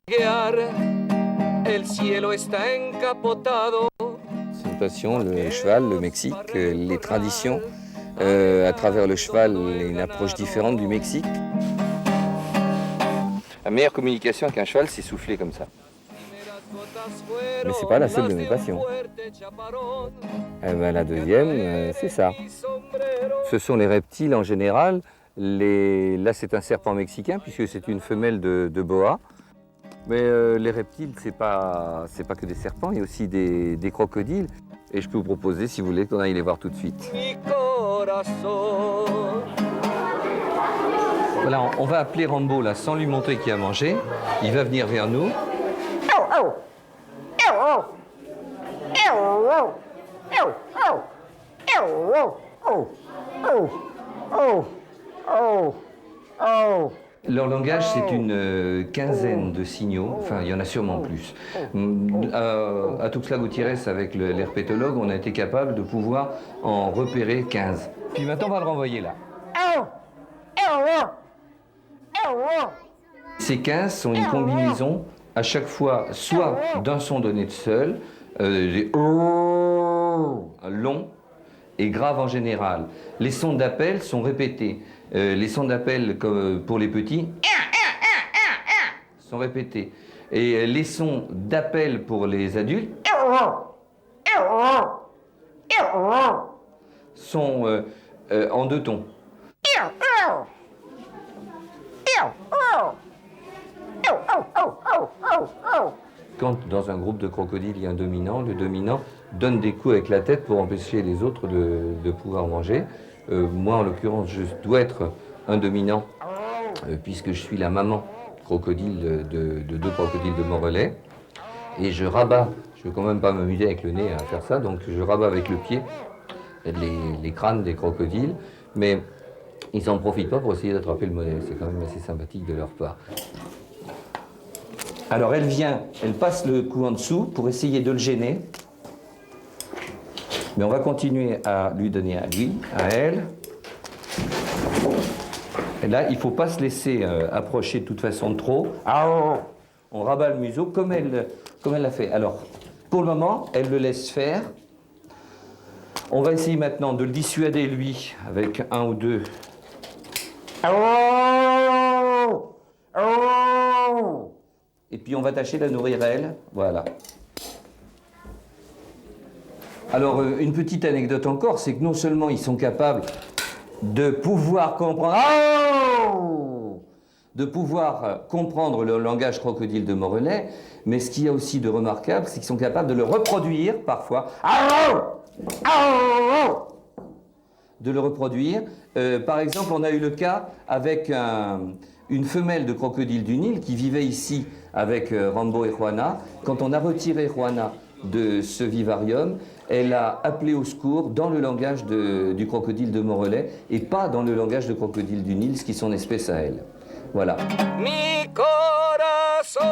C'est une passion, le cheval, le Mexique, les traditions. À travers le cheval, une approche différente du Mexique. La meilleure communication avec un cheval, c'est souffler comme ça. Mais c'est pas la seule de mes passions. Eh ben, la deuxième, c'est ça. Ce sont les reptiles en général. Là, c'est un serpent mexicain puisque c'est une femelle de boa. Mais les reptiles, c'est pas que des serpents, il y a aussi des crocodiles. Et je peux vous proposer, si vous voulez, qu'on aille les voir tout de suite. Voilà, on va appeler Rambo là, sans lui montrer qu'il a mangé. Il va venir vers nous. Leur langage, c'est une quinzaine de signaux, enfin il y en a sûrement plus. À Tuxtla-Gutiérrez, avec l'herpétologue, on a été capable de pouvoir en repérer 15. Puis maintenant, on va le renvoyer là. Ces 15 sont une combinaison, à chaque fois, soit d'un son donné de seul, des longs et graves en général. Les sons d'appel sont répétés. Les sons d'appel pour les petits sont répétés. Et les sons d'appel pour les adultes sont en deux tons. Quand dans un groupe de crocodiles, il y a un dominant, le dominant donne des coups avec la tête pour empêcher les autres de pouvoir manger. Moi, en l'occurrence, je dois être un dominant, puisque je suis la maman crocodile de deux crocodiles de Morelais. Et je rabats, je ne veux quand même pas m'amuser avec le nez à faire ça, donc je rabats avec le pied les crânes des crocodiles, mais ils n'en profitent pas pour essayer d'attraper le modèle. C'est quand même assez sympathique de leur part. Alors elle vient, elle passe le coup en dessous pour essayer de le gêner. Mais on va continuer à lui donner à lui, à elle. Et là, il ne faut pas se laisser approcher de toute façon de trop. On rabat le museau comme elle l'a fait. Alors, pour le moment, elle le laisse faire. On va essayer maintenant de le dissuader, lui, avec un ou deux. Et puis on va tâcher de la nourrir elle. Voilà. Alors, une petite anecdote encore, c'est que non seulement ils sont capables de pouvoir comprendre le langage crocodile de Morelais, mais ce qu'il y a aussi de remarquable, c'est qu'ils sont capables de le reproduire parfois. De le reproduire. Par exemple, on a eu le cas avec une femelle de crocodile du Nil qui vivait ici avec Rambo et Juana. Quand on a retiré Juana de ce vivarium, elle a appelé au secours dans le langage du crocodile de Morelais et pas dans le langage de crocodile du Nil, ce qui est son espèce à elle. Voilà. Mi corazón.